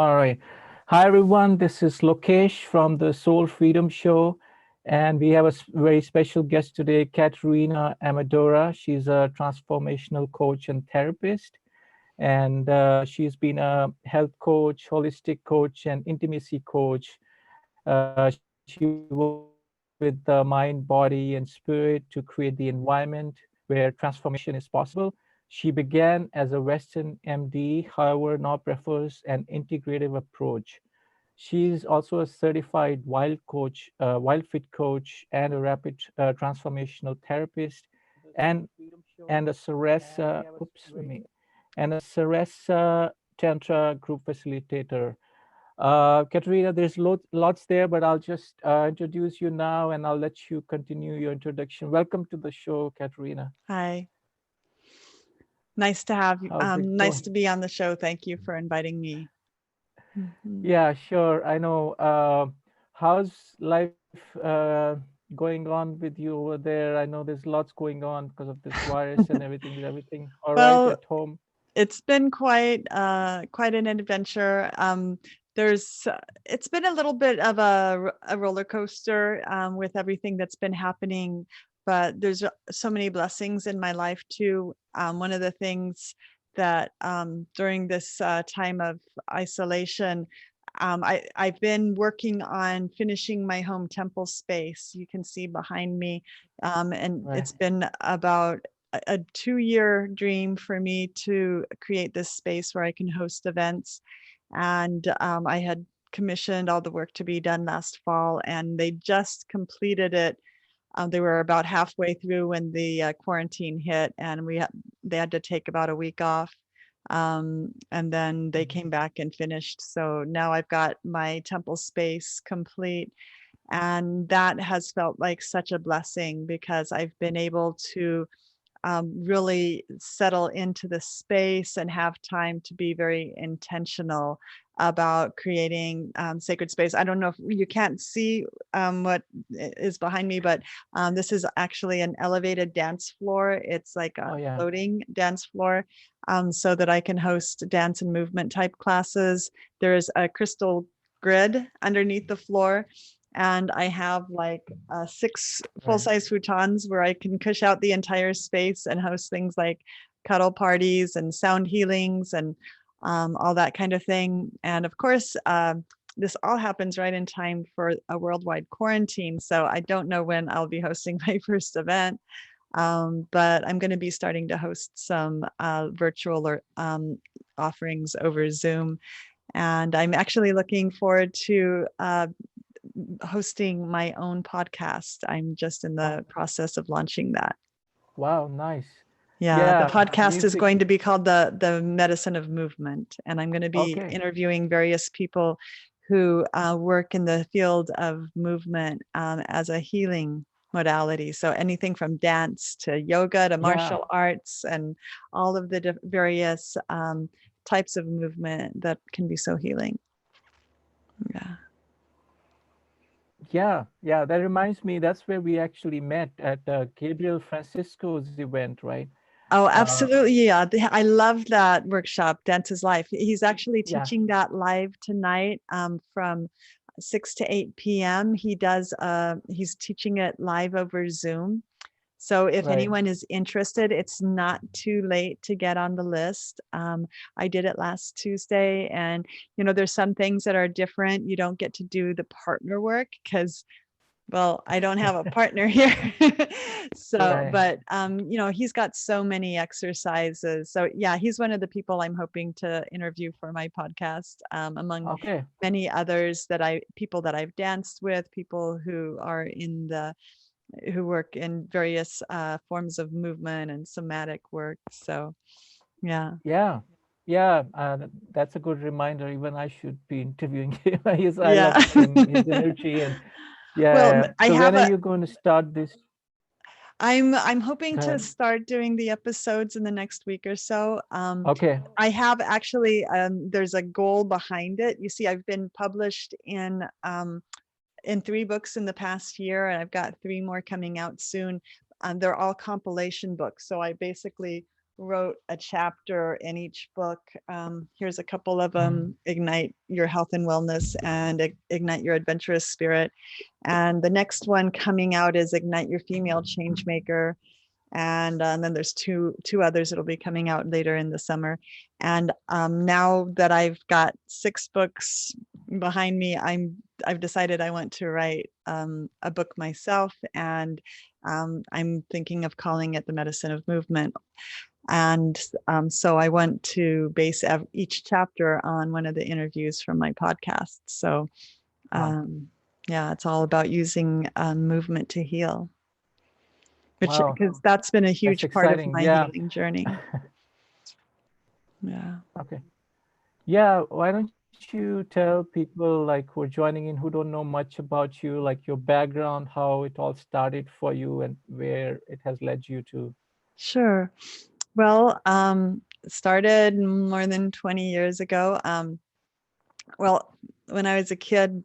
All right. Hi, everyone. This is Lokesh from the Soul Freedom Show. And we have a very special guest today, Katarina Amadora. She's a transformational coach and therapist. And she's been a health coach, holistic coach, and intimacy coach. She works with the mind, body, and spirit to create the environment where transformation is possible. She began as a Western MD, however, now prefers an integrative approach. She's also a certified WildFit coach, and a rapid transformational therapist, and and a Sarasa, oops, let me, and a Sarasa Tantra group facilitator. Katerina, there's lots there, but I'll just introduce you now, and I'll let you continue your introduction. Welcome to the show, Katerina. Hi. Nice to have you. How's it Nice going? to be on the show. Thank you for inviting me. Mhm. Yeah, sure. I know. How's life going on with you over there? I know there's lots going on because of this virus and everything. Is everything all right Well, at home? it's been quite an adventure. There's It's been a little bit of a roller coaster with everything that's been happening, but there's so many blessings in my life too. One of the things that during this time of isolation, I've been working on finishing my home temple space. You can see behind me, and Right. it's been about a 2-year dream for me to create this space where I can host events. And I had commissioned all the work to be done last fall, and they just completed it. They were about halfway through when the quarantine hit, and they had to take about a week off. And then they Mhm. came back and finished. So now I've got my temple space complete, and that has felt like such a blessing because I've been able to really settle into the space and have time to be very intentional about creating sacred space. I don't know if you can't see what is behind me, but this is actually an elevated dance floor. It's like a Oh yeah. floating dance floor, so that I can host dance and movement type classes. There's a crystal grid underneath the floor, and I have like 6 Right. full-size futons where I can cush out the entire space and host things like cuddle parties and sound healings and all that kind of thing. And of course, this all happens right in time for a worldwide quarantine. So I don't know when I'll be hosting my first event, but I'm going to be starting to host some virtual or offerings over Zoom. And I'm actually looking forward to hosting my own podcast. I'm just in Oh, the process of launching that. wow, nice. Yeah, the Yeah, podcast is music. going to be called the Medicine of Movement, and I'm going to be Okay. interviewing various people who work in the field of movement as a healing modality. So anything from dance to yoga to Yeah. martial arts and all of the various types of movement that can be so healing. Yeah. Yeah, yeah, that reminds me, that's where we actually met at Gabriel Francisco's event, right? Oh, Uh, absolutely. Yeah. I love that workshop, Dance is Life. He's actually yeah, teaching that live tonight from 6 to 8 p.m. He's teaching it live over Zoom. So if right. anyone is interested, it's not too late to get on the list. I did it last Tuesday, and there's some things that are different. You don't get to do the partner work because, well, I don't have a partner here. So, Right. but he's got so many exercises. So yeah, he's one of the people I'm hoping to interview for my podcast, among Okay. many others people that I've danced with, people who work in various forms of movement and somatic work. So yeah. Yeah. Yeah. That's a good reminder. Even I should be interviewing him. I Yeah. love him, his energy, and Well, yeah. I So when have are a you going to start this? I'm hoping Go to ahead. start doing the episodes in the next week or so. Okay. I have actually, there's a goal behind it. You see, I've been published in 3 books in the past year, and I've got 3 more coming out soon. They're all compilation books. So I basically wrote a chapter in each book. Here's a couple of Mm. them: Ignite Your Health and Wellness and Ignite Your Adventurous Spirit. And the next one coming out is Ignite Your Female Changemaker. And then there's two others that'll be coming out later in the summer. And now that I've got 6 books behind me, I've decided I want to write a book myself, and I'm thinking of calling it The Medicine of Movement. And so I want to base each chapter on one of the interviews from my podcast. So yeah, it's all about using movement to heal, which, Wow, because that's been a that's huge part of exciting. my Yeah. healing journey. Yeah. Okay. Yeah. Why don't you tell people like who are joining in who don't know much about you, like your background, how it all started for you, and where it has led you to? Sure. Well, it started more than 20 years ago. Well, when I was a kid,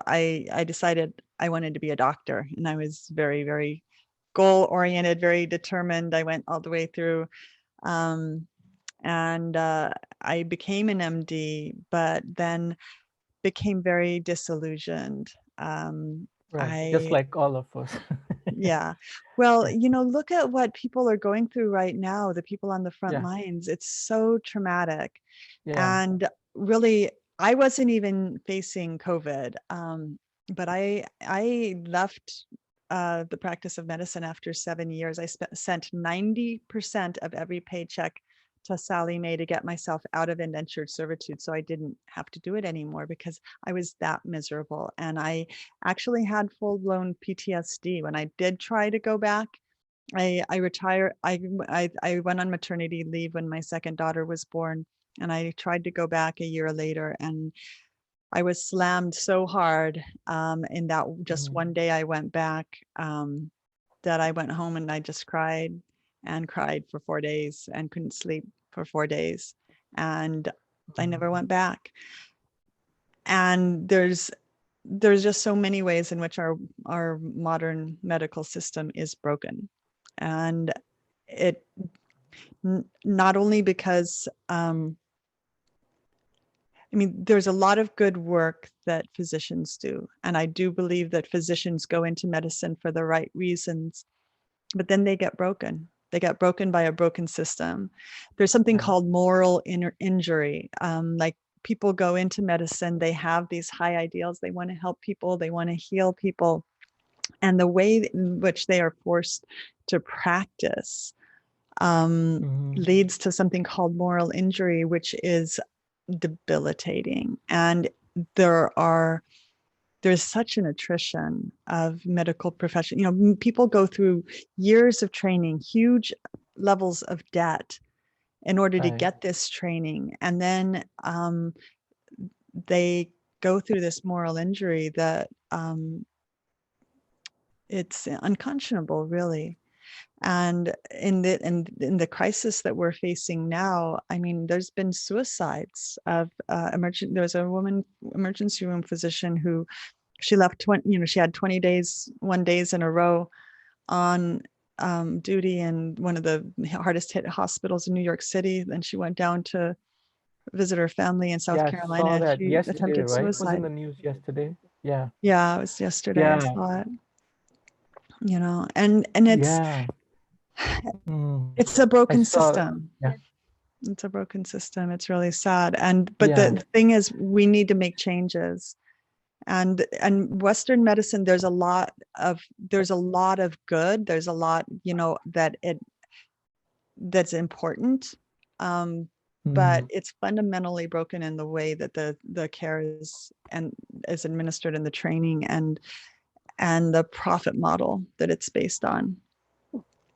I decided I wanted to be a doctor, and I was very, very goal oriented, very determined. I went all the way through, and I became an MD, but then became very disillusioned. Right. Just I like all of us. Yeah. Well, Yeah. look at what people are going through right now, the people on the front Yeah. lines. It's so traumatic. Yeah. And really, I wasn't even facing COVID. But I left the practice of medicine after 7 years. I sent 90% of every paycheck to Sally Mae to get myself out of indentured servitude, so I didn't have to do it anymore because I was that miserable. And I actually had full-blown PTSD when I did try to go back. I retired. I went on maternity leave when my second daughter was born, and I tried to go back a year later, and I was slammed so hard in that just one day I went back, that I went home and I just cried and cried for 4 days and couldn't sleep for 4 days, and I never went back. And there's just so many ways in which our modern medical system is broken. And it not only because there's a lot of good work that physicians do, and I do believe that physicians go into medicine for the right reasons, but then they get broken. They get broken by a broken system. There's something Right. called moral injury. Like, people go into medicine, they have these high ideals, they want to help people, they want to heal people, and the way in which they are forced to practice leads to something called moral injury, which is debilitating. And there's such an attrition of medical profession. People go through years of training, huge levels of debt in order to Right. get this training. And then they go through this moral injury that it's unconscionable, really. And in the crisis that we're facing now, there's been suicides of there was a woman emergency room physician who she left she had 21 days in a row on duty in one of the hardest hit hospitals in New York City. Then she went down to visit her family in South Yeah, I Carolina, saw and that she yesterday, attempted right? It was in suicide. the news yesterday. Yeah. Yeah, it was yesterday. I Yeah. saw it. And Yeah. it's a I broken saw. system. Yeah. It's a broken system. It's really sad. But Yeah. the thing is, we need to make changes. And Western medicine, there's a lot of good. There's a lot, that's important. But it's fundamentally broken in the way that the care is administered, in the training and the profit model that it's based on.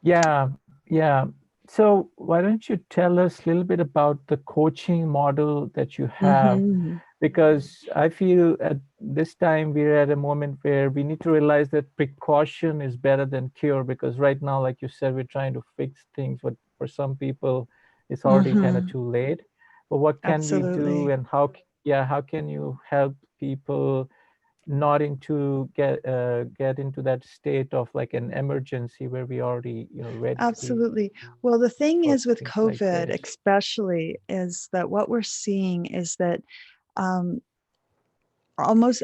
Yeah. Yeah. So why don't you tell us a little bit about the coaching model that you have? Mm-hmm. Because I feel at this time we're at a moment where we need to realize that precaution is better than cure, because right now, like you said, we're trying to fix things, but for some people it's already kind of Mm-hmm. too late. But what can we do, Absolutely. and how can you help people not into get into that state of like an emergency where we already, ready Absolutely. Well, the thing for is with things like COVID, this. especially, is that what we're seeing is that um, almost,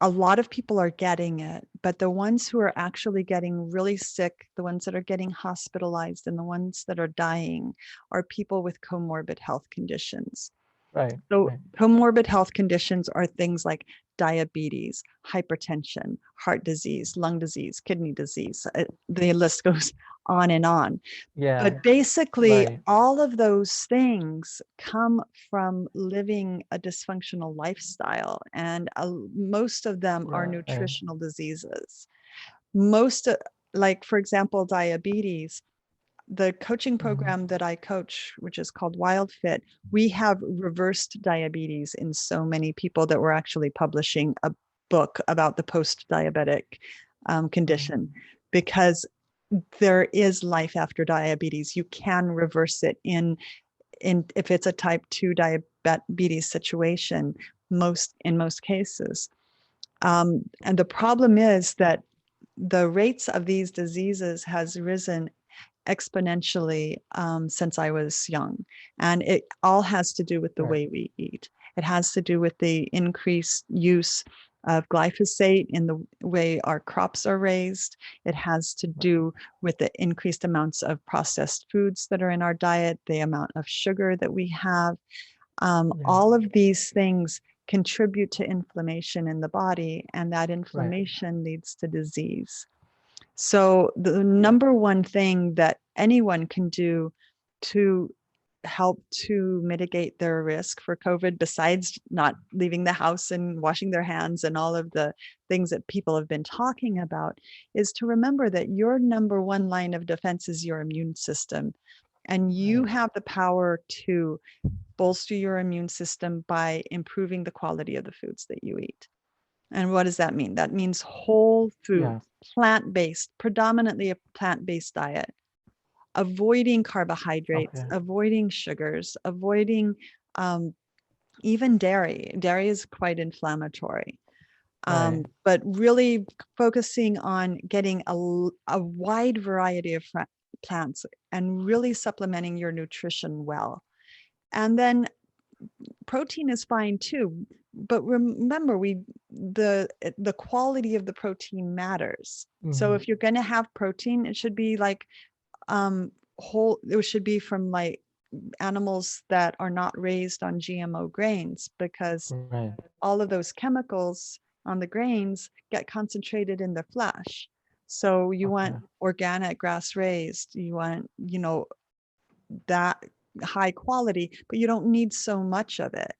a lot of people are getting it, but the ones who are actually getting really sick, the ones that are getting hospitalized, and the ones that are dying are people with comorbid health conditions. Right, So right. comorbid health conditions are things like diabetes, hypertension, heart disease, lung disease, kidney disease. The list goes on and on. Yeah, But basically, right, all of those things come from living a dysfunctional lifestyle, and most of them are right. nutritional diseases. Most, like, for example, diabetes. The coaching Mhm. program that I coach, which is called WildFit, we have reversed diabetes in so many people that we're actually publishing a book about the post-diabetic Mhm. condition, because there is life after diabetes. You can reverse it in if it's a type 2 diabetes situation, in most cases. And the problem is that the rates of these diseases has risen exponentially since I was young. And it all has to do with the Right, way we eat. It has to do with the increased use of glyphosate in the way our crops are raised. It has to right. do with the increased amounts of processed foods that are in our diet, the amount of sugar that we have. Yeah, All of these things contribute to inflammation in the body, and that right. inflammation leads to disease. So the Yeah, number one thing that anyone can do to help to mitigate their risk for COVID, besides not leaving the house and washing their hands and all of the things that people have been talking about, is to remember that your number one line of defense is your immune system. And you right. have the power to bolster your immune system by improving the quality of the foods that you eat. And what does that mean? That means whole food, Yeah, plant-based, predominantly a plant-based diet, avoiding carbohydrates, okay. avoiding sugars, avoiding um, even dairy. Dairy is quite inflammatory. Right, But really focusing on getting a wide variety of plants and really supplementing your nutrition well. And then protein is fine too, but remember, the quality of the protein matters. So mhm. if you're going to have protein, it should be like whole, it should be from like animals that are not raised on GMO grains, because Right, all of those chemicals on the grains get concentrated in the flesh. So you okay. want organic, grass raised, you want, that high quality, but you don't need so much of it.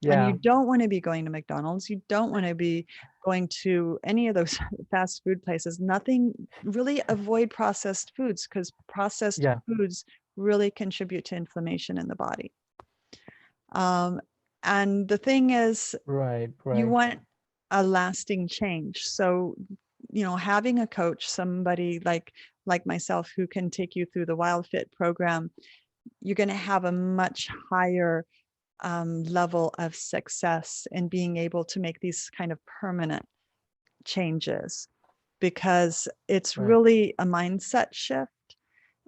And you Yeah, don't want to be going to McDonald's. You don't want to be going to any of those fast food places. Nothing, really avoid processed foods, because processed yeah, foods really contribute to inflammation in the body. Um, and the thing is, right, you right. want a lasting change. So, having a coach, somebody like myself, who can take you through the WildFit program, you're going to have a much higher level of success in being able to make these kind of permanent changes, because it's Right. really a mindset shift.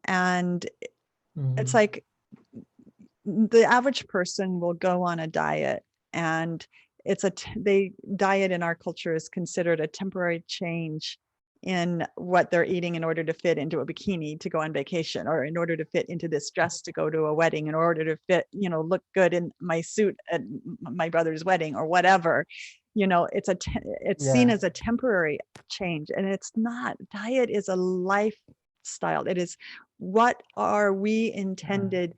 And it's Mhm. like the average person will go on a diet, and they diet in our culture is considered a temporary change in what they're eating in order to fit into a bikini to go on vacation, or in order to fit into this dress to go to a wedding, in order to fit, look good in my suit at my brother's wedding, or whatever. It's seen Yeah, as a temporary change, and it's not. Diet is a lifestyle. It is, what are we uh, intended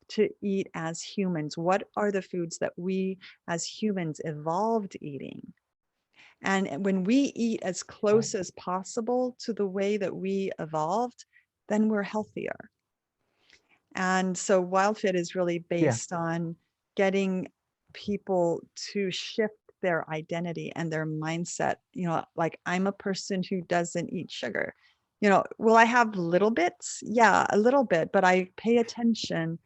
to eat as humans? What are the foods that we as humans evolved eating? And when we eat as right. close as possible to the way that we evolved, then we're healthier. And so WildFit is really Yeah, based on getting people to shift their identity and their mindset. Like, I'm a person who doesn't eat sugar. Will I have little bits? Yeah, a little bit, but I pay attention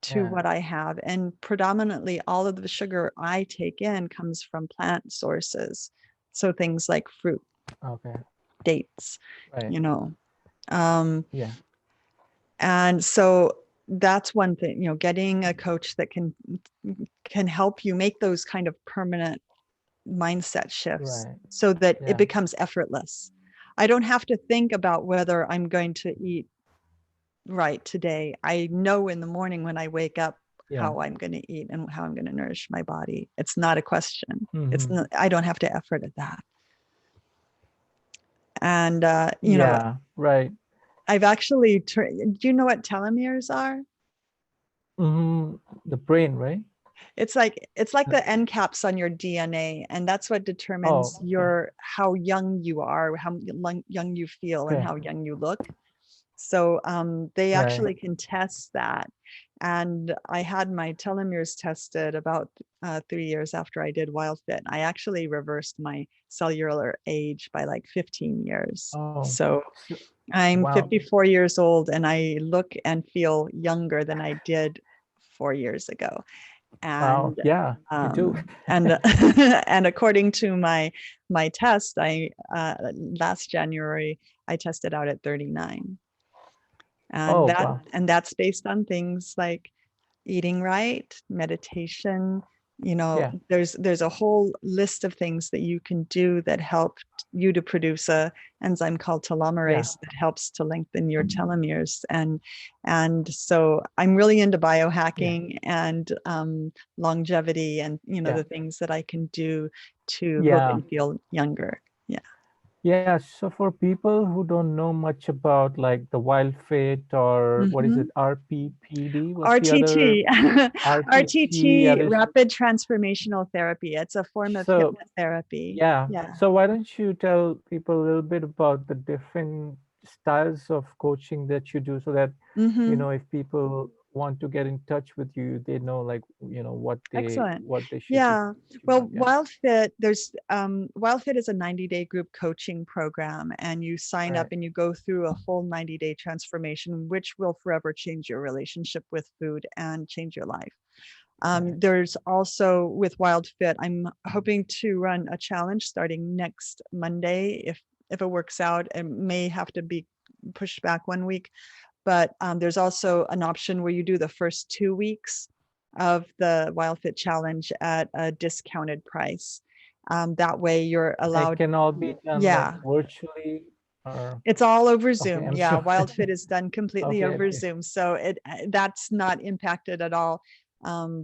to Yeah. what I have. And predominantly all of the sugar I take in comes from plant sources. So things like fruit, Okay. dates, Right. you know. Um, Yeah. and so that's one thing, you know, getting a coach that can help you make those kind of permanent mindset shifts Right. so that it Yeah. becomes effortless. I don't have to think about whether I'm going to eat right today. I know in the morning when I wake up Yeah. how I'm going to eat and how I'm going to nourish my body. It's not a question. It's Mm-hmm. not, I don't have to effort at that. And you know, Yeah. Right. I've actually do you know what telomeres are? Mm-hmm. The brain, right? It's like the end caps on your DNA, and that's what Oh, determines okay. your how young you are, how young you feel, and Okay. how young you look. So they Right. actually can test that. And I had my telomeres tested about 3 years after I did WildFit. I actually reversed my cellular age by like 15 years. Oh, So so, I'm wow. 54 years old and I look and feel younger than I did 4 years ago. Wow. And Yeah, you do. and and according to my test, I last January I tested out at 39. And Oh, that wow. and that's based on things like eating right, meditation. You know, Yeah. there's a whole list of things that you can do that help you to produce a enzyme called Yeah. telomerase that helps to lengthen your telomeres. And so I'm really into Yeah. biohacking and longevity, and you know Yeah. the things that I can do to look Yeah. and feel younger. Yeah. Yeah. So for people who don't know much about like the wild fit or what is Hmm. it, RPPD? What's the other RTT, RTT? Yeah, RTT, there's rapid transformational therapy. It's a form of so hypnotherapy. yeah. Yeah. So why don't you tell people a little bit about the different styles of coaching that you do so that, Hmm. if people want to get in touch with you, they know like, Excellent. what they should be Yeah. focusing Well, on. Yeah. WildFit is a 90-day group coaching program, and you sign up Right. and you go through a full 90-day transformation, which will forever change your relationship with food and change your life. Right. There's also with WildFit, I'm hoping to run a challenge starting next Monday. If it works out, it may have to be pushed back 1 week, but there's also an option where you do the first 2 weeks of the WildFit challenge at a discounted price. That way you're It allowed. can all be done like Yeah, virtually or it's all over okay, Zoom. I'm Yeah, sure. WildFit is done completely Okay, over okay. Zoom, so that's not impacted at all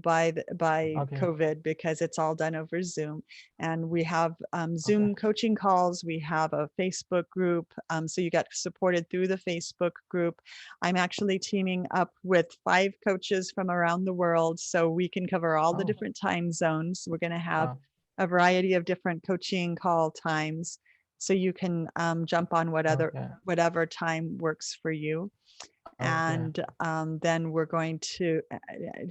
by Okay. COVID because it's all done over Zoom. And we have Okay. Zoom coaching calls. We have a Facebook group, so you get supported through the Facebook group. I'm actually teaming up with 5 coaches from around the world, so we can cover all the Oh, different time zones. We're going to have wow. a variety of different coaching call times, so you can jump on Okay. whatever time works for you. Okay. And then we're going to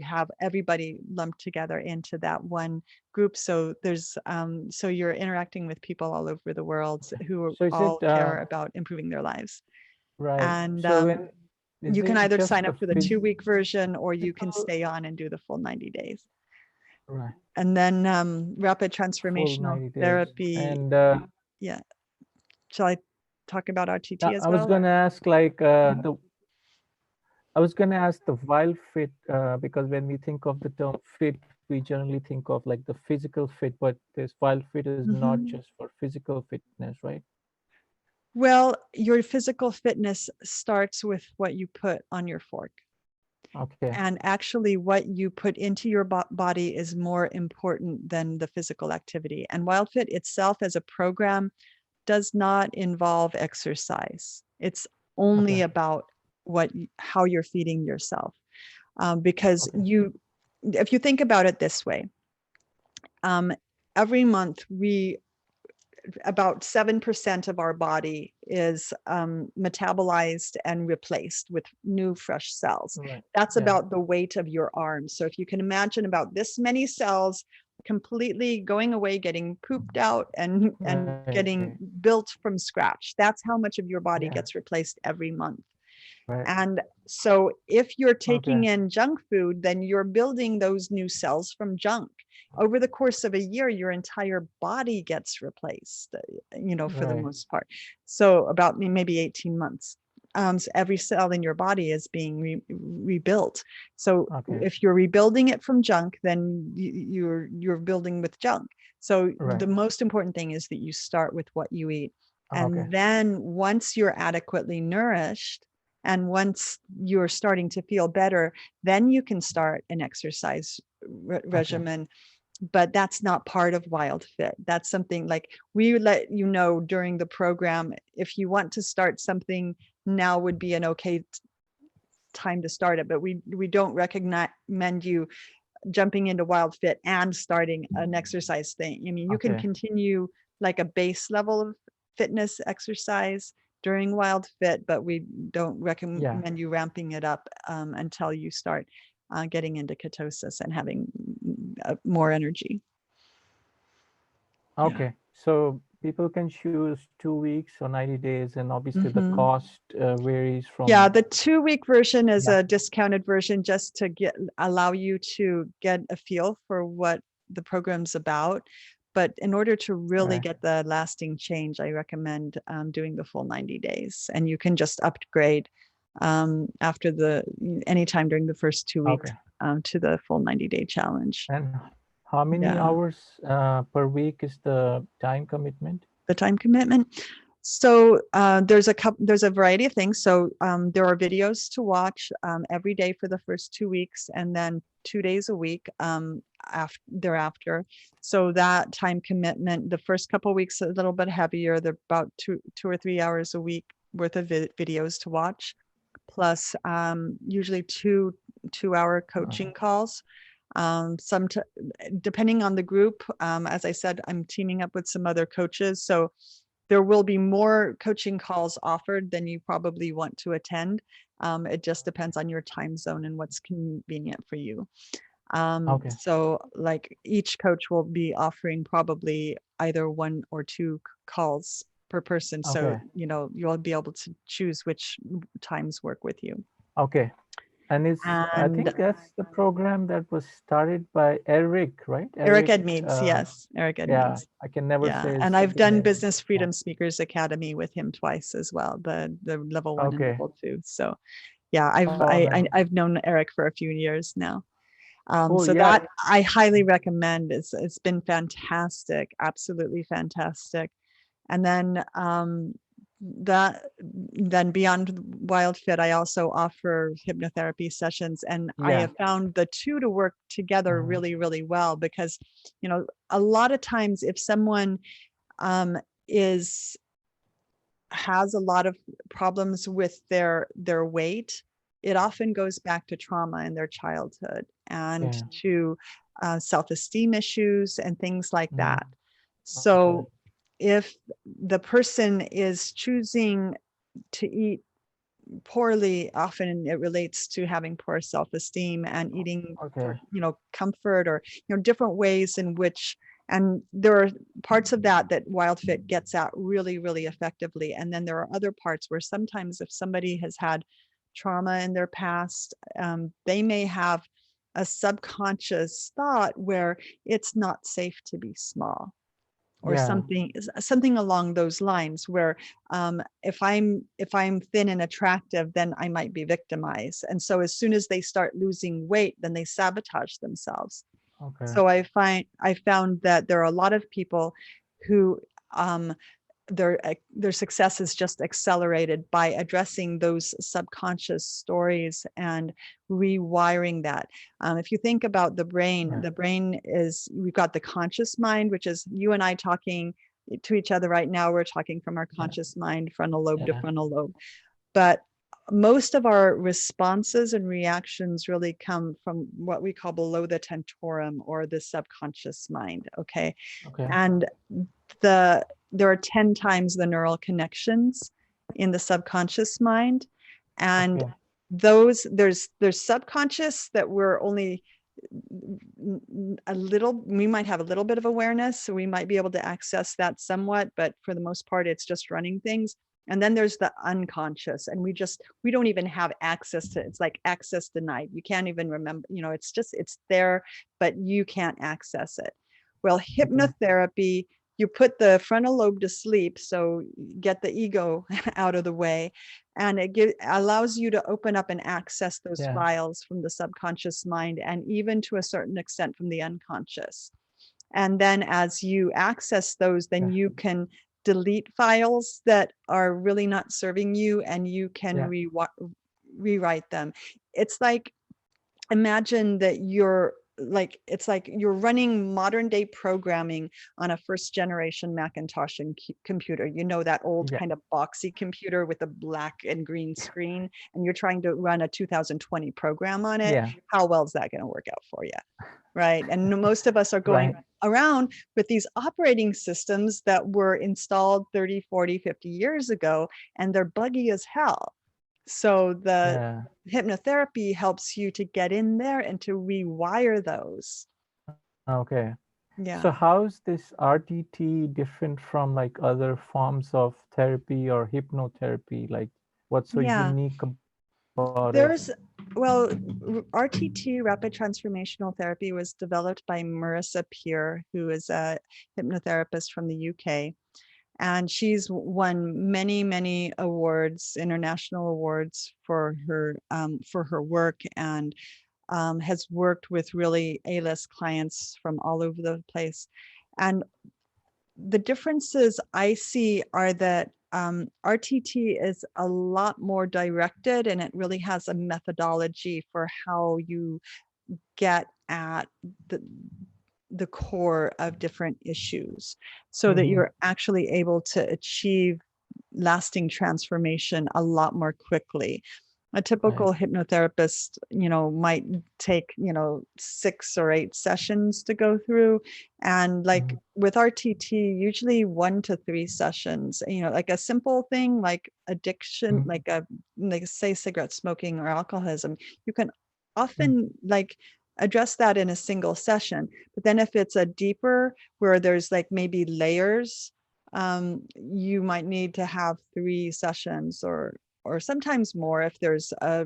have everybody lumped together into that one group. So so you're interacting with people all over the world Okay. who So is all it care about improving their lives. right? And So when is you can it either just sign the up for the 2 week version, or you can physical stay on and do the full 90 days. right, And then rapid full transformational 90 days? therapy. And Yeah. Shall I talk about now RTT as I was well? Or? gonna ask like the I was gonna ask the wild fit because when we think of the term fit, we generally think of like the physical fit, but this wild fit is not Mhm. just for physical fitness, right? Well, your physical fitness starts with what you put on your fork. Okay. And actually, what you put into your body is more important than the physical activity. And WildFit itself as a program does not involve exercise. It's only Okay. about how you're feeding yourself. Because Okay. if you think about it this way, um, every month about 7% of our body is metabolized and replaced with new fresh cells. Right. That's Yeah. about the weight of your arm. So if you can imagine about this many cells completely going away, getting pooped out and Right. getting built from scratch, that's how much of your body Yeah. gets replaced every month. Right. And so if you're taking Okay. in junk food, then you're building those new cells from junk. Over the course of a year, your entire body gets replaced, for the Right. most part. So about maybe 18 months. So every cell in your body is being rebuilt. So Okay. if you're rebuilding it from junk, then you're building with junk. So Right. the most important thing is that you start with what you eat. Okay. And then once you're adequately nourished, and once you're starting to feel better, then you can start an exercise Okay. regimen. But that's not part of WildFit. That's something like we let you know during the program. If you want to start something, now would be an okay time to start it. But we don't recommend you jumping into WildFit and starting an exercise thing. I mean, you can Okay. continue like a base level of fitness exercise during WildFit, but we don't Yeah. recommend you ramping it up until you start getting into ketosis and having more energy. Yeah. Okay. So people can choose 2 weeks or 90 days, and obviously the Mhm. cost varies Yeah, from. the 2-week version is Yeah. a discounted version just to allow you to get a feel for what the program's about. But in order to really Right. get the lasting change, I recommend doing the full 90 days. And you can just upgrade after anytime during the first 2 weeks Okay. to the full 90-day challenge. And how many Yeah. hours per week is the time commitment? The time commitment. So there's a variety of things. So there are videos to watch every day for the first 2 weeks, and then 2 days a week thereafter. So that time commitment, the first couple of weeks a little bit heavier. They're about 2 or 3 hours a week worth of videos to watch, plus usually 2 2-hour coaching calls. Depending on the group, as I said, I'm teaming up with some other coaches, so there will be more coaching calls offered than you probably want to attend. It just depends on your time zone and what's convenient for you. Okay. So like each coach will be offering probably either 1 or 2 calls per person. So, Okay. you'll be able to choose which times work with you. Okay. And I And think that's the program that was started by Eric, right? Eric Eric. Edmeades, yes, Eric Yeah. Edmeades. I can never Yeah, say and his I've good done name. Business Yeah. Freedom Speakers Academy with him twice as well, the level 1 and Okay. level 2. So yeah, Oh, nice. I've known Eric for a few years now. Cool. So Yeah. that I highly recommend. It's been fantastic, absolutely fantastic. And then then beyond WildFit, I also offer hypnotherapy sessions, and I Yeah. have found the two to work together Uh-huh. really, really well, because a lot of times if someone um, is has a lot of problems with their weight, it often goes back to trauma in their childhood and Okay. to self-esteem issues and things like Mm. that. Okay. So if the person is choosing to eat poorly, often it relates to having poor self-esteem and eating Okay. for comfort, or different ways in which, and there are parts of that WildFit gets at really, really effectively. And then there are other parts where sometimes if somebody has had trauma in their past, they may have a subconscious thought where it's not safe to be small, or Yeah. something along those lines, where if I'm thin and attractive, then I might be victimized. And so as soon as they start losing weight, then they sabotage themselves. Okay. So I found that there are a lot of people who their success is just accelerated by addressing those subconscious stories and rewiring that. If you think about the Yeah. brain is, we've got the conscious mind, which is you and I talking to each other right now. We're talking from our Yeah. conscious mind, frontal lobe to Yeah. frontal lobe. But most of our responses and reactions really come from what we call below the tentorium, or the subconscious mind. Okay. Okay. And there are 10 times the neural connections in the subconscious mind. And Okay. there's subconscious that we're only we might have a little bit of awareness, so we might be able to access that somewhat, but for the most part it's just running things. And then there's the unconscious, and we don't even have access to it. It's like access denied. You can't even remember, it's there, but you can't access it. Well, hypnotherapy, you put the frontal lobe to sleep, so get the ego out of the way, and it allows you to open up and access those files from the subconscious mind, and even to a certain extent from the unconscious. And then as you access those, then you can delete files that are really not serving you, and you can rewrite them. It's like, imagine that it's like you're running modern day programming on a first generation Macintosh and computer, that old kind of boxy computer with a black and green screen, and you're trying to run a 2020 program on it. How well is that going to work out for you? Right. And most of us are going around with these operating systems that were installed 30, 40, 50 years ago, and they're buggy as hell. So the hypnotherapy helps you to get in there and to rewire those. Okay. Yeah. So how is this RTT different from like other forms of therapy or hypnotherapy? Like, what's so unique about it? Well, RTT, Rapid Transformational Therapy, was developed by Marissa Peer, who is a hypnotherapist from the UK. And she's won many, many awards, international awards for her work, and has worked with really A-list clients from all over the place. And the differences I see are that RTT is a lot more directed, and it really has a methodology for how you get at the core of different issues, so that you're actually able to achieve lasting transformation a lot more quickly. A typical hypnotherapist, might take, 6 or 8 sessions to go through. And like with RTT, usually 1 to 3 sessions, like a simple thing like addiction, like say cigarette smoking or alcoholism, you can often like address that in a single session. But then if it's a deeper, where there's like maybe layers, you might need to have 3 sessions or sometimes more if there's a,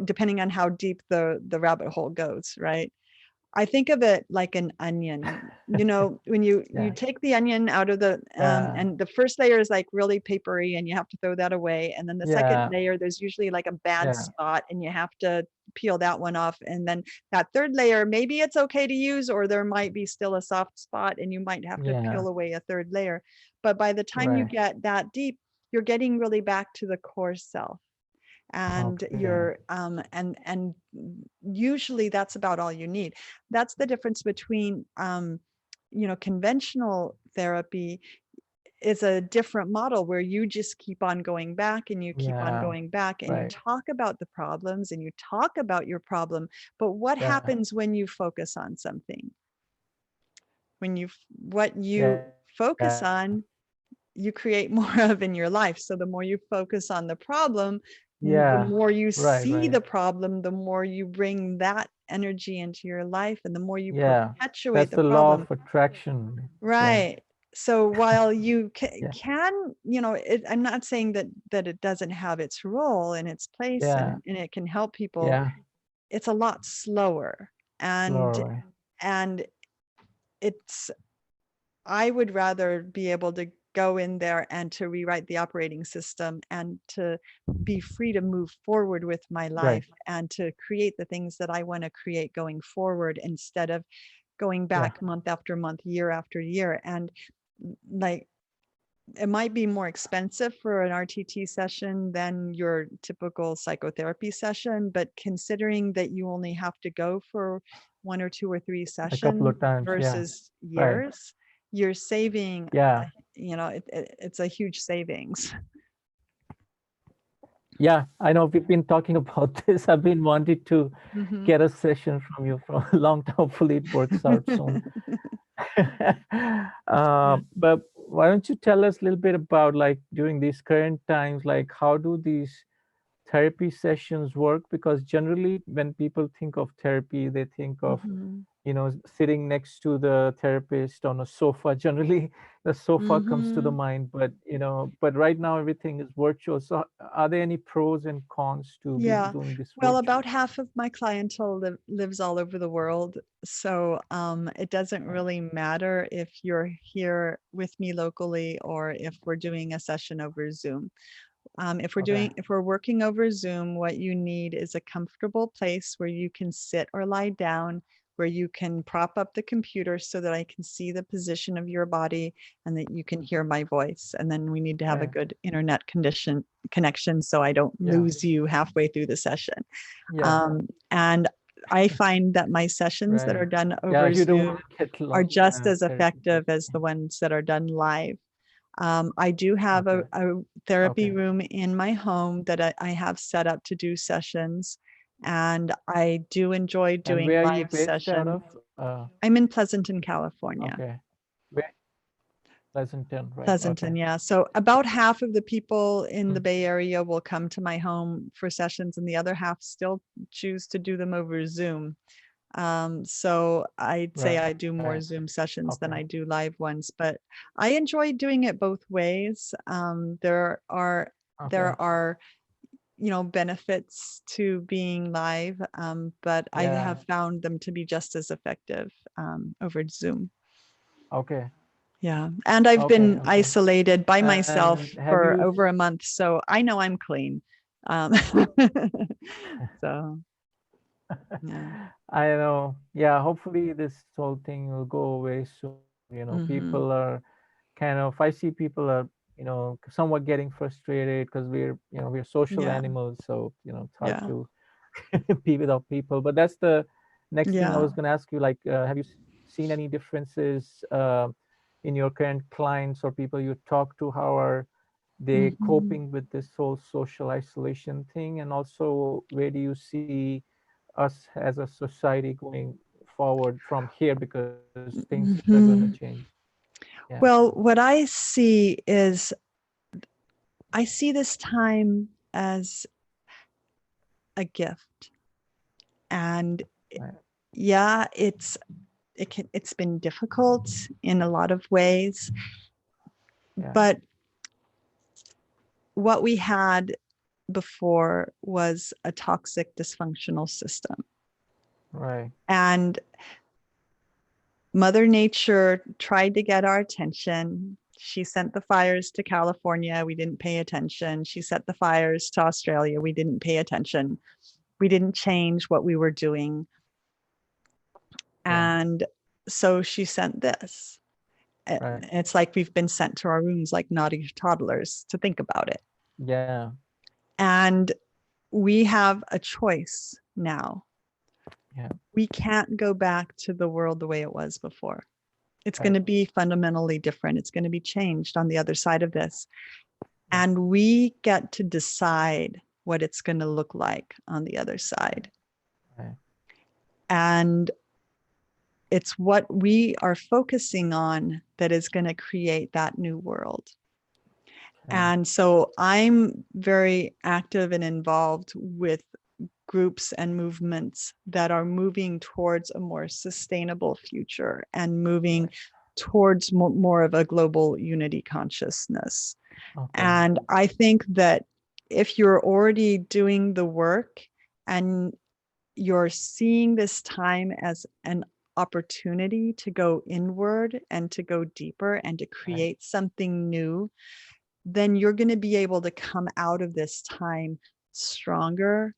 depending on how deep the rabbit hole goes, right? I think of it like an onion. When you take the onion out of the and the first layer is like really papery, and you have to throw that away. And then the second layer, there's usually like a bad spot, and you have to peel that one off. And then that third layer, maybe it's okay to use, or there might be still a soft spot, and you might have to peel away a third layer. But by the time you get that deep, you're getting really back to the core self. And you're and usually that's about all you need. That's the difference between conventional therapy is a different model, where you just keep on going back, and you keep on going back, and you talk about the problems, and you talk about your problem. But what happens when you focus on something? What you focus on, you create more of in your life. So the more you focus on the problem, the more you see the problem, the more you bring that energy into your life, and the more you perpetuate the problem. Law of attraction. Right. So while you can, I'm not saying that it doesn't have its role and its place, and it can help people. It's a lot slower, and I would rather be able to go in there and to rewrite the operating system, and to be free to move forward with my life, and to create the things that I want to create going forward, instead of going back month after month, year after year. And like, it might be more expensive for an RTT session than your typical psychotherapy session, but considering that you only have to go for 1 or 2 or 3 sessions, a couple of times, versus years, you're saving, it's a huge savings. Yeah, I know we've been talking about this. I've been wanting to get a session from you for a long time. Hopefully it works out soon. But why don't you tell us a little bit about, like, during these current times, like, how do these therapy sessions work? Because generally when people think of therapy, they think of, sitting next to the therapist on a sofa. Generally, the sofa comes to the Mm-hmm. mind, but right now everything is virtual. So, are there any pros and cons to be Yeah. doing this Well, virtually? about half of my clientele lives all over the world. So it doesn't Right. really matter if you're here with me locally or if we're doing a session over Zoom. Okay. If we're working over Zoom, what you need is a comfortable place where you can sit or lie down, where you can prop up the computer so that I can see the position of your body and that you can hear my voice. And then we need to have a Right. good internet connection so I don't Yeah. lose you halfway through the session. Yeah. And I find that my sessions that Right. are done Yeah. over You don't Zoom want to get are lost. just as Therapy effective as session. the ones that are done live. I do have Okay. a therapy Okay. room in my home that I have set up to do sessions, and I do enjoy And doing where are you live based out sessions. of? I'm in Pleasanton, California. Okay. Where? Pleasanton, right? Pleasanton, Okay. yeah. So about half of the people in the Mm. Bay Area will come to my home for sessions, and the other half still choose to do them over Zoom. So I'd say I do Right. more Zoom sessions than Okay. I do live ones, but I enjoy doing it both ways. Okay. There are, benefits to being live, but I Yeah. have found them to be just as effective over Zoom. Okay. Yeah. And I've Okay. been Okay. isolated by And myself have for you? over a month, so I know I'm clean. Um, so, yeah. I know. Yeah. Hopefully, this whole thing will go away soon. Hmm. People are kind of. I see people are, somewhat getting frustrated because we're social Yeah. animals. So it's hard Yeah. to be without people. But that's the next thing I Yeah. was going to ask you. Like, have you seen any differences in your current clients or people you talk to? How are they Hmm. coping with this whole social isolation thing? And also, where do you see us as a society going forward from here? Because things are going to change. Hmm. Yeah. Well, what I see this time as a gift. And Right. yeah, it's been difficult in a lot of ways, Yeah. but what we had before was a toxic, dysfunctional system. Right. And Mother Nature tried to get our attention. She sent the fires to California. We didn't pay attention. She set the fires to Australia. We didn't pay attention. We didn't change what we were doing. Yeah. And so she sent this. Right. It's like we've been sent to our rooms like naughty toddlers to think about it. Yeah. And we have a choice now. Yeah. We can't go back to the world the way it was before. It's going Right. to be fundamentally different. It's going to be changed on the other side of this. Yeah. And we get to decide what it's going to look like on the other side. Right. And it's what we are focusing on that is going to create that new world. Okay. And so I'm very active and involved with groups and movements that are moving towards a more sustainable future and moving Right. towards more of a global unity consciousness. Okay. And I think that if you're already doing the work and you're seeing this time as an opportunity to go inward and to go deeper and to Right. create something new, then you're going to be able to come out of this time stronger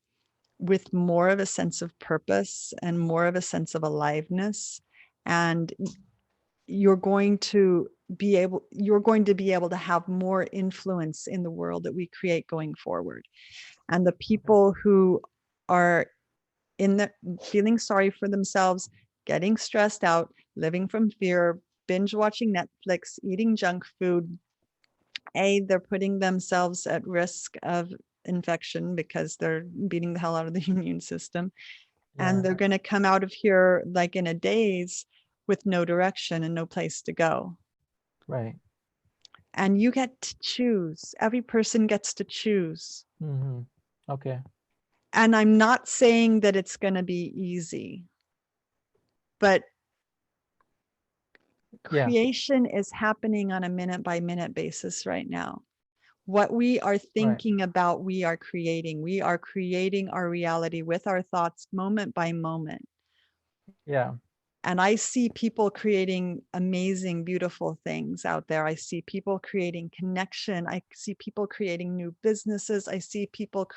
with more of a sense of purpose and more of a sense of aliveness. And you're going to be able to have more influence in the world that we create going forward. And the Okay. people who are in the feeling sorry for themselves, getting stressed out, living from fear, binge watching Netflix, eating junk food, they're putting themselves at risk of infection because they're beating the hell out of the immune system. And Yeah. they're going to come out of here like in a daze with no direction and no place to go. Right. And you get to choose. Every person gets to choose. Mm-hmm. Okay. And I'm not saying that it's going to be easy. But Yeah. creation is happening on a minute by minute basis right now. What we are Right. thinking about, we are creating. We are creating our reality with our thoughts moment by moment. Yeah. And I see people creating amazing, beautiful things out there. I see people creating connection. I see people creating new businesses. I see people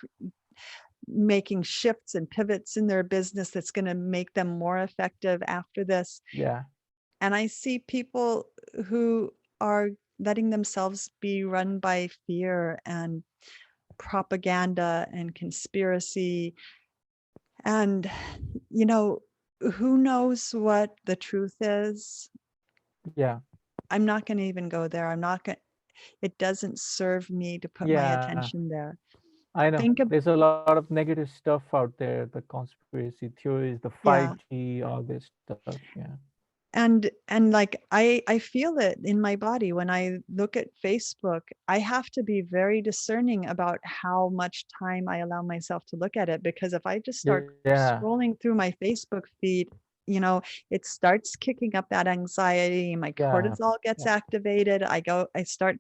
making shifts and pivots in their business that's going to make them more effective after this. Yeah. And I see people who are letting themselves be run by fear and propaganda and conspiracy. And, you know, who knows what the truth is? Yeah. I'm not going to even go there. I'm not going, it doesn't serve me to put my Yeah. attention there. I know. Think of, There's a lot of negative stuff out there, the conspiracy theories, the yeah. 5G, all this stuff. Yeah. And like I feel it in my body when I look at Facebook. I have to be very discerning about how much time I allow myself to look at it, because if I just start Yeah. scrolling through my Facebook feed, you know, it starts kicking up that anxiety. My Yeah. cortisol Yeah. gets activated. I start,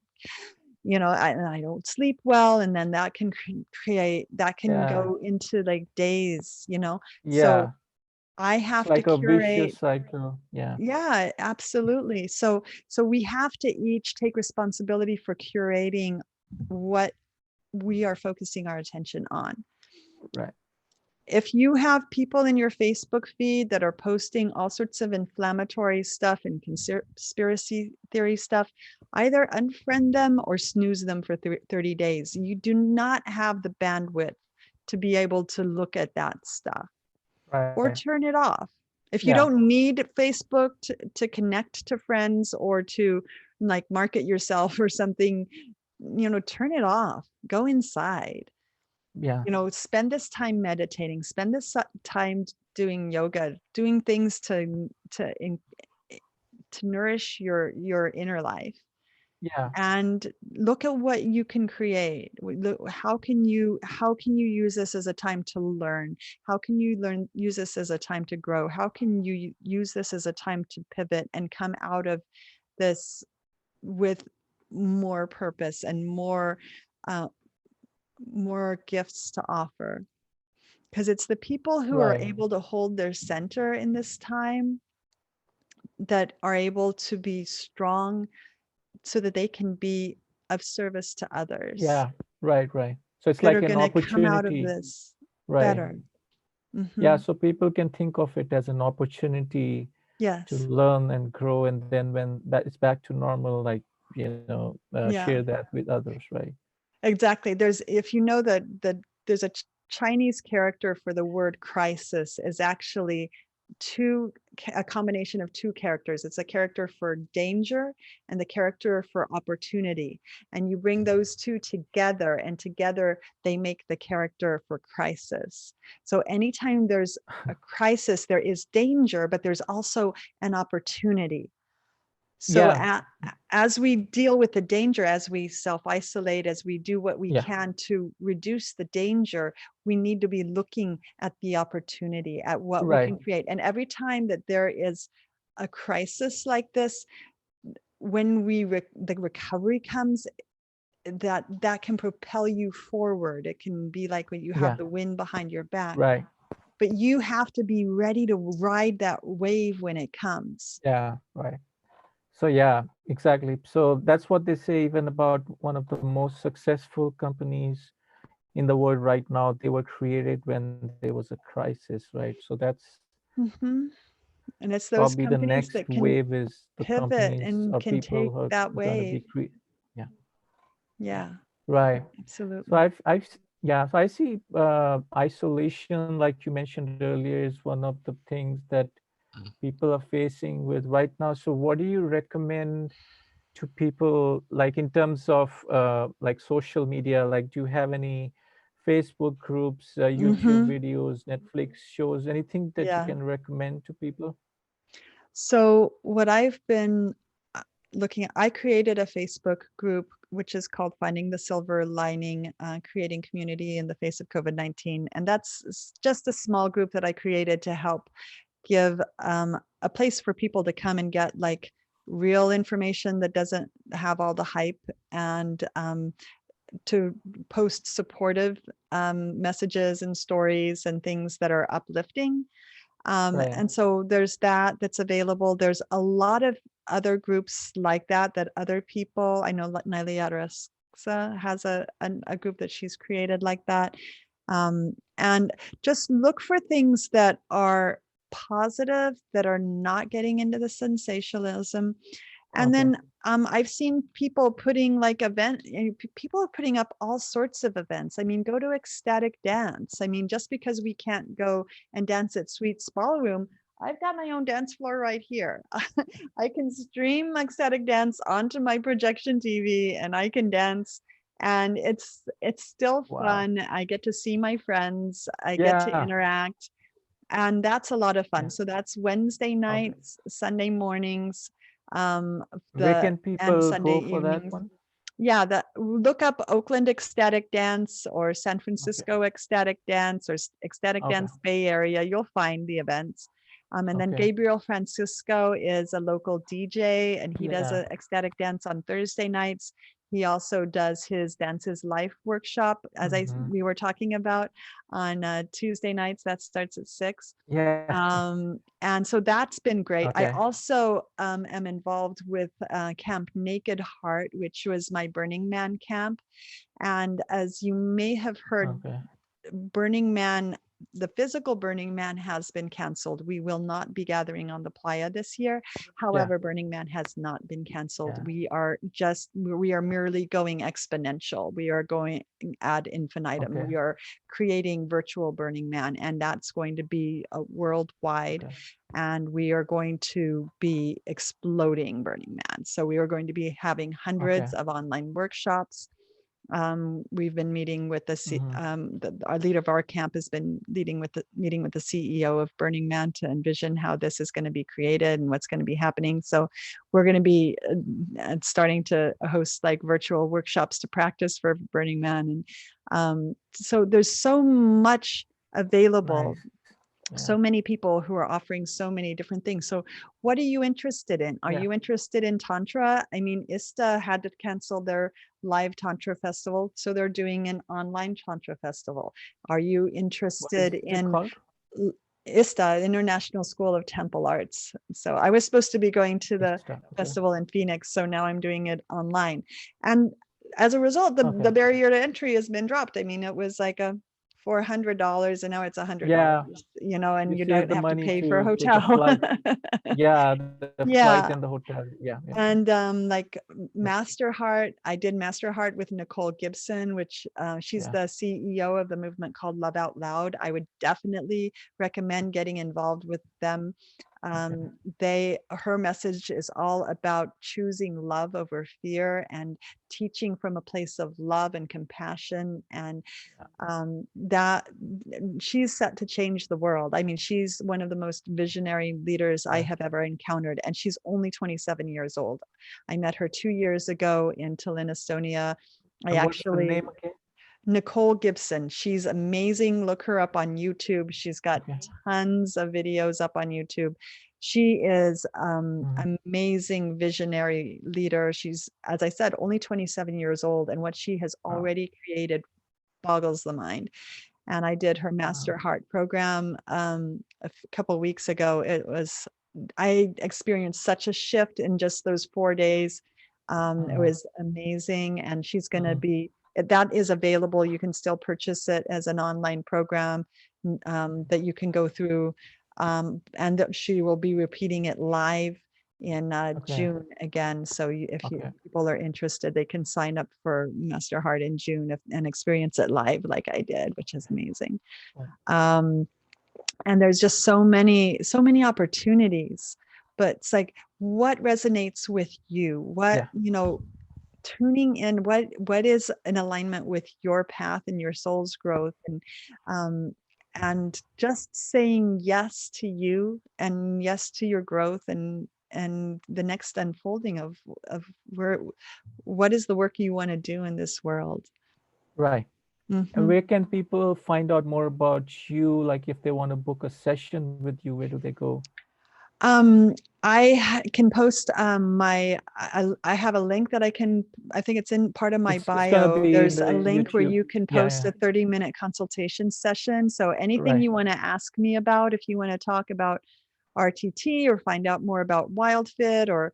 you know, I don't sleep well, and then that can create, that can Yeah. go into like days, you know. Yeah. So I It's have to like a vicious curate. cycle. Yeah. Yeah, absolutely. So we have to each take responsibility for curating what we are focusing our attention on. Right. If you have people in your Facebook feed that are posting all sorts of inflammatory stuff and conspiracy theory stuff, either unfriend them or snooze them for 30 days. You do not have the bandwidth to be able to look at that stuff, or Right. turn it off. If you Yeah. don't need Facebook to connect to friends or to like market yourself or something, you know, turn it off. Go inside. Yeah. You know, spend this time meditating, spend this time doing yoga, doing things to nourish your inner life. Yeah. And look at what you can create. How can you use this as a time to learn? How can you use this as a time to grow? How can you use this as a time to pivot and come out of this with more purpose and uh, more gifts to offer? Because it's the people who are Right. able to hold their center in this time that are able to be strong, so that they can be of service to others, Yeah. Right. Right. So it's that like are an going to come out of opportunity. this Right. better. Yeah. Hmm. So people can think of it as an opportunity to Yes. learn and grow, and then when that is back to normal, like, share Yeah, that with others, right? exactly. There's, if you know that there's a Chinese character for the word crisis is actually a combination of two characters. It's a character for danger and the character for opportunity. And you bring those two together, and together they make the character for crisis. So anytime there's a crisis, there is danger, but there's also an opportunity. So Yeah. as we deal with the danger, as we self-isolate, as we do what we Yeah. can to reduce the danger, we need to be looking at the opportunity, at what we Right. can create. And every time that there is a crisis like this, when the recovery comes, that can propel you forward. It can be like when you have Yeah. the wind behind your back, Right. but you have to be ready to ride that wave when it comes. Yeah. Right. So yeah, exactly. So that's what they say even about one of the most successful companies in the world right now. They were created when there was a crisis, right? So that's Hmm. And it's those probably the companies next that can wave is the pivot companies and or can people take who are that going to be wave. yeah. Yeah, Right. So absolutely. yeah, so I see isolation, like you mentioned earlier, is one of the things that people are facing with right now. So what do you recommend to people, like in terms of like social media? Like, do you have any Facebook groups, YouTube Hmm. videos, Netflix shows, anything that you Yeah. can recommend to people? So what I've been looking at, I created a Facebook group which is called Finding the Silver Lining, Creating Community in the Face of COVID-19. And that's just a small group that I created to help give a place for people to come and get like real information that doesn't have all the hype, and to post supportive messages and stories and things that are uplifting. Right. And so there's that's available. There's a lot of other groups like that other people, I know Naili Adarasa has a group that she's created like that. And just look for things that are positive, that are not getting into the sensationalism. And Okay. then I've seen people putting like people are putting up all sorts of events. I mean, go to ecstatic dance. I mean, just because we can't go and dance at Sweet's Ballroom, I've got my own dance floor right here. I can stream ecstatic dance onto my projection TV and I can dance, and it's still Wow. fun. I get to see my friends. I get to Yeah. interact, and that's a lot of fun. Yeah. So that's Wednesday Okay. nights, Sunday mornings, Where can and people Sunday go for that evenings. one? Yeah, look up Oakland Ecstatic Dance or San Okay. Francisco Ecstatic Dance or Ecstatic Okay. Dance Bay Area. You'll find the events. And then Okay. Gabriel Francisco is a local DJ, and he does Yeah. a ecstatic dance on Thursday nights. He also does his Dances Life workshop, as Mm-hmm. we were talking about, on Tuesday nights. That starts at 6. Yeah. And so that's been great. I Okay. also am involved with Camp Naked Heart, which was my Burning Man camp. And as you may have heard, Okay. Burning Man, the physical Burning Man has been canceled. We will not be gathering on the playa this year. Yeah. However, Burning Man has not been canceled. Yeah. We are merely going exponential. We are going ad infinitum. Okay. We are creating virtual Burning Man, and that's going to be a worldwide. Okay. And we are going to be exploding Burning Man. So we are going to be having Okay. hundreds of online workshops. We've been meeting with our leader of our camp has been meeting with the CEO of Burning Man to envision how this is going to be created and what's going to be happening. So we're going to be starting to host like virtual workshops to practice for Burning Man. And so there's so much available. Nice. Yeah. So many people who are offering so many different things. So what are you interested in? Are Yeah. you interested in Tantra? I mean, ISTA had to cancel their live Tantra festival, so they're doing an online Tantra festival. Are you What is interested it in called? ISTA, International School of Temple Arts? So I was supposed to be going to the Insta. Okay. festival in Phoenix, so now I'm doing it online. And as a result, Okay. the barrier to entry has been dropped. I mean, it was like a $400 and now it's $100, Yeah. you know, and You you save don't the have to money pay for a to take a hotel. flight. Yeah, the flight Yeah. and the hotel. Yeah. Yeah. And like Yeah. Master Heart, I did Master Heart with Nicole Gibson, which she's Yeah. the CEO of the movement called Love Out Loud. I would definitely recommend getting involved with them. Her message is all about choosing love over fear and teaching from a place of love and compassion, and that she's set to change the world. I mean, she's one of the most visionary leaders I Right. have ever encountered, and she's only 27 years old. I met her 2 years ago in Tallinn, Estonia. And what's the name again? Nicole Gibson, she's amazing. Look her up on YouTube. She's got Okay. tons of videos up on YouTube. She is Mhm. amazing visionary leader. She's, as I said, only 27 years old, and what she has Wow. already created boggles the mind. And I did her Master Heart program a couple weeks ago. I experienced such a shift in just those 4 days. It was amazing. And she's going to Mhm. that is available. You can still purchase it as an online program that you can go through. And that she will be repeating it live in Okay. June again. So if Okay. people are interested, they can sign up for Master Heart in June and experience it live like I did, which is amazing. Yeah. And there's just so many opportunities, but it's like, what resonates with you? What, Yeah. tuning in, what is in alignment with your path and your soul's growth, and just saying yes to you and yes to your growth, and the next unfolding of what is the work you want to do in this world. Right. And Mhm. where can people find out more about you? Like if they want to book a session with you, where do they go? Can post I have a link that I think it's in part of my It's gonna bio. be in There's the a link where YouTube. you can Yeah, post yeah. a 30-minute consultation session. So anything Right. you want to ask me about, if you want to talk about RTT or find out more about WildFit, or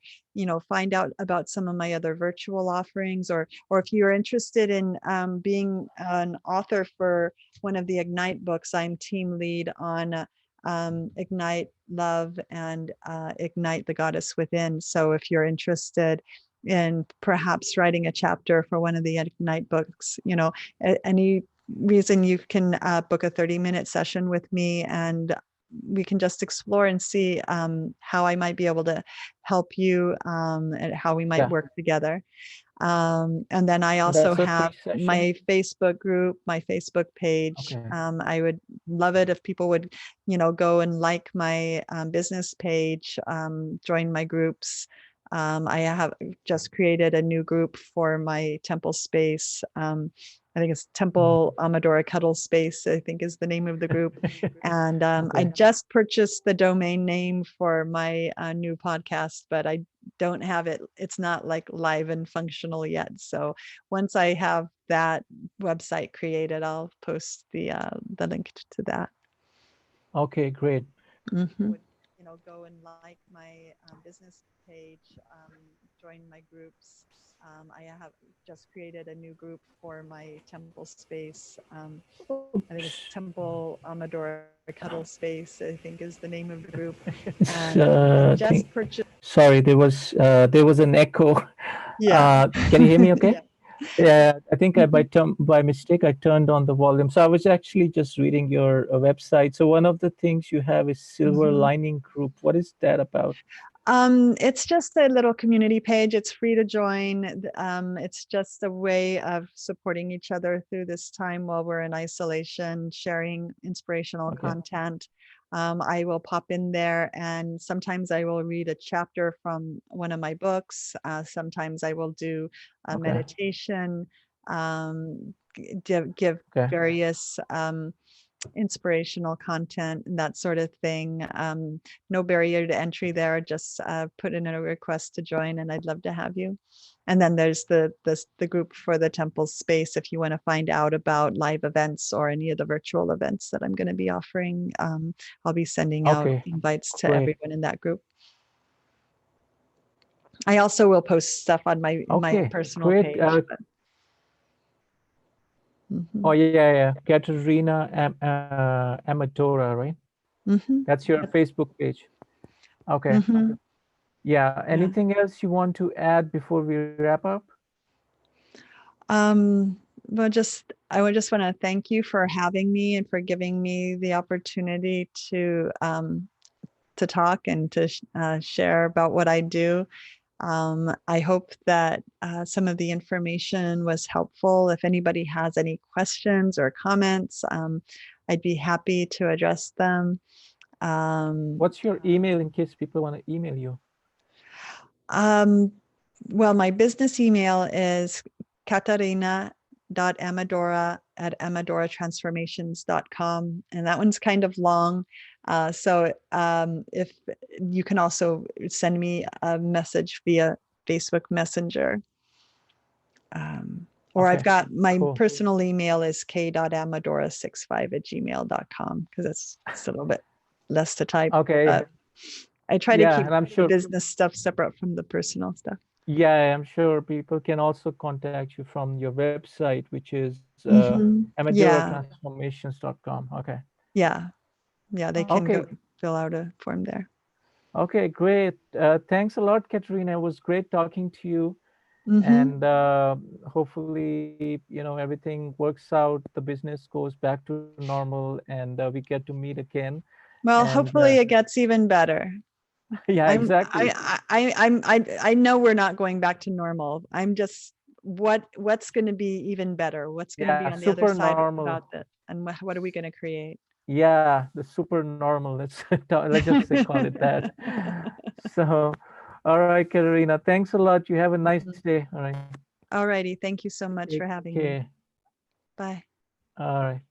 find out about some of my other virtual offerings, or if you're interested in being an author for one of the Ignite books, I'm team lead on Ignite Love and Ignite the Goddess Within. So if you're interested in perhaps writing a chapter for one of the Ignite books, any reason, you can book a 30-minute session with me, and we can just explore and see how I might be able to help you, and how we might work together. And then I also That's a free have session. my Facebook group, my Facebook page. Okay. I would love it if people would, go and like my business page, join my groups. I have just created a new group for my temple space. I think it's Temple Amadora Cuddle Space, I think is the name of the group. And I just purchased the domain name for my new podcast, but I don't have it. It's not like live and functional yet. So once I have that website created, I'll post the link to that. Okay, great. Mm-hmm. Would go and like my business page, join my groups. I have just created a new group for my temple space. I think it's Temple Amadora Cuddle Space, I think is the name of the group. And I just purchased. Sorry, there was an echo. Yeah. Can you hear me okay? Yeah, I think Mhm. by mistake I turned on the volume. So I was actually just reading your website. So one of the things you have is Silver Mhm. Lining Group. What is that about? It's just a little community page. It's free to join. It's just a way of supporting each other through this time while we're in isolation, sharing inspirational content. I will pop in there, and sometimes I will read a chapter from one of my books. Sometimes I will do a meditation, give various inspirational content and that sort of thing. No barrier to entry there. Just put in a request to join, and I'd love to have you. And then there's the group for the temple space if you want to find out about live events or any of the virtual events that I'm going to be offering. I'll be sending out invites to everyone in that group. I also will post stuff on my personal page. Oh yeah. Katarina Amadora, right? That's your Facebook page. Okay. Yeah. Anything else you want to add before we wrap up? Well, I would just want to thank you for having me and for giving me the opportunity to talk and to share about what I do. I hope that some of the information was helpful. If anybody has any questions or comments, I'd be happy to address them. What's your email in case people want to email you? Well, my business email is katarina.amadora@amadoratransformations.com. And that one's kind of long. So if you can also send me a message via Facebook Messenger. Or I've got my personal email is k.amadora65@gmail.com because it's a little bit less to type. Okay. I try to keep the business stuff separate from the personal stuff. Yeah, I'm sure people can also contact you from your website, which is amadoratransformations.com. Okay. Yeah, they can go fill out a form there. Okay, great. Thanks a lot, Katarina. It was great talking to you. And hopefully, everything works out. The business goes back to normal, and we get to meet again. Well, hopefully it gets even better. Yeah, exactly. I know we're not going back to normal. I'm just what's going to be even better? What's going to be on the other side about this? And what are we going to create? Yeah, the super normal. Let's just call it that. So, all right, Katarina. Thanks a lot. You have a nice day. All right. All righty. Thank you so much for having me. Bye. All right.